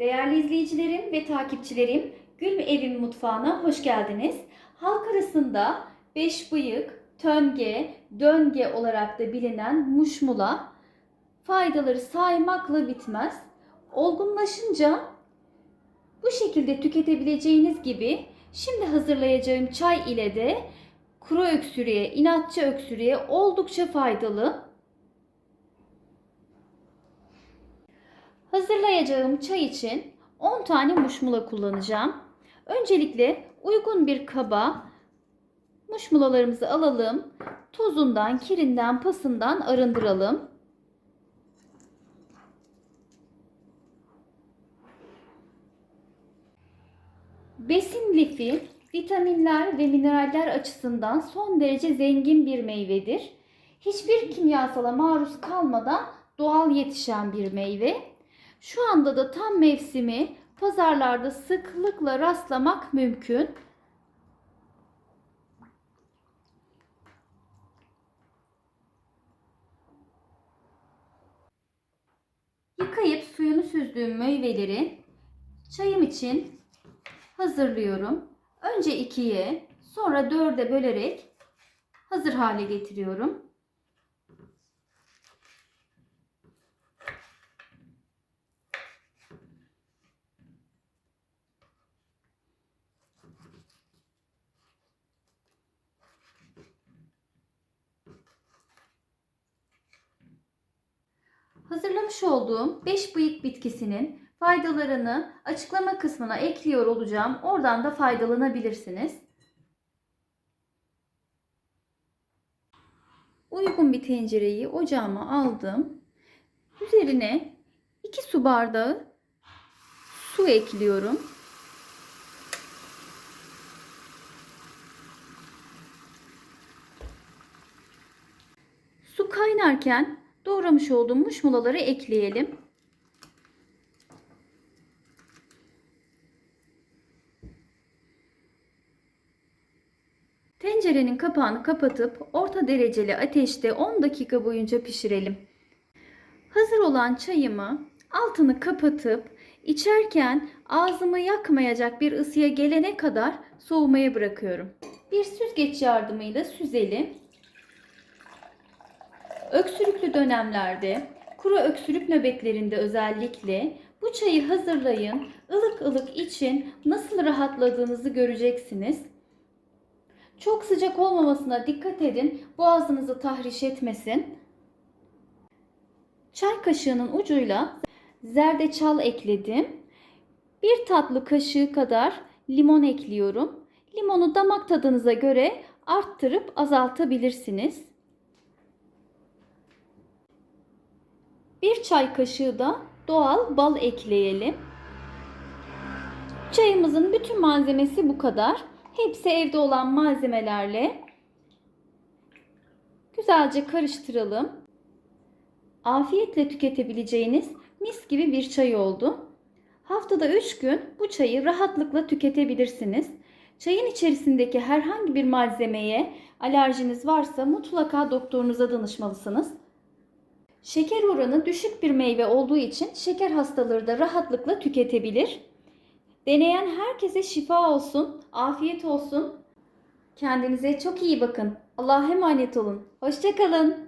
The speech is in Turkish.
Değerli izleyicilerim ve takipçilerim, Gül Evim Mutfağı'na hoş geldiniz. Halk arasında beş bıyık, tönge, dönge olarak da bilinen muşmula faydaları saymakla bitmez. Olgunlaşınca bu şekilde tüketebileceğiniz gibi şimdi hazırlayacağım çay ile de kuru öksürüğe, inatçı öksürüğe oldukça faydalı. Hazırlayacağım çay için 10 tane muşmula kullanacağım. Öncelikle uygun bir kaba muşmulalarımızı alalım. Tozundan, kirinden, pasından arındıralım. Besin lifi, vitaminler ve mineraller açısından son derece zengin bir meyvedir. Hiçbir kimyasala maruz kalmadan doğal yetişen bir meyve. Şu anda da tam mevsimi, pazarlarda sıklıkla rastlamak mümkün. Yıkayıp suyunu süzdüğüm meyveleri çayım için hazırlıyorum. Önce 2'ye, sonra 4'e bölerek hazır hale getiriyorum. Hazırlamış olduğum 5 bıyık bitkisinin faydalarını açıklama kısmına ekliyor olacağım. Oradan da faydalanabilirsiniz. Uygun bir tencereyi ocağıma aldım. Üzerine 2 su bardağı su ekliyorum. Su kaynarken doğramış olduğum muşmulaları ekleyelim. Tencerenin kapağını kapatıp orta dereceli ateşte 10 dakika boyunca pişirelim. Hazır olan çayımı altını kapatıp içerken ağzımı yakmayacak bir ısıya gelene kadar soğumaya bırakıyorum. Bir süzgeç yardımıyla süzelim. Öksürüklü dönemlerde, kuru öksürük nöbetlerinde özellikle bu çayı hazırlayın. Ilık ılık için nasıl rahatladığınızı göreceksiniz. Çok sıcak olmamasına dikkat edin. Boğazınızı tahriş etmesin. Çay kaşığının ucuyla zerdeçal ekledim. Bir tatlı kaşığı kadar limon ekliyorum. Limonu damak tadınıza göre arttırıp azaltabilirsiniz. Bir çay kaşığı da doğal bal ekleyelim. Çayımızın bütün malzemesi bu kadar. Hepsi evde olan malzemelerle güzelce karıştıralım. Afiyetle tüketebileceğiniz mis gibi bir çay oldu. Haftada 3 gün bu çayı rahatlıkla tüketebilirsiniz. Çayın içerisindeki herhangi bir malzemeye alerjiniz varsa mutlaka doktorunuza danışmalısınız. Şeker oranı düşük bir meyve olduğu için şeker hastaları da rahatlıkla tüketebilir. Deneyen herkese şifa olsun, afiyet olsun. Kendinize çok iyi bakın. Allah'a emanet olun. Hoşça kalın.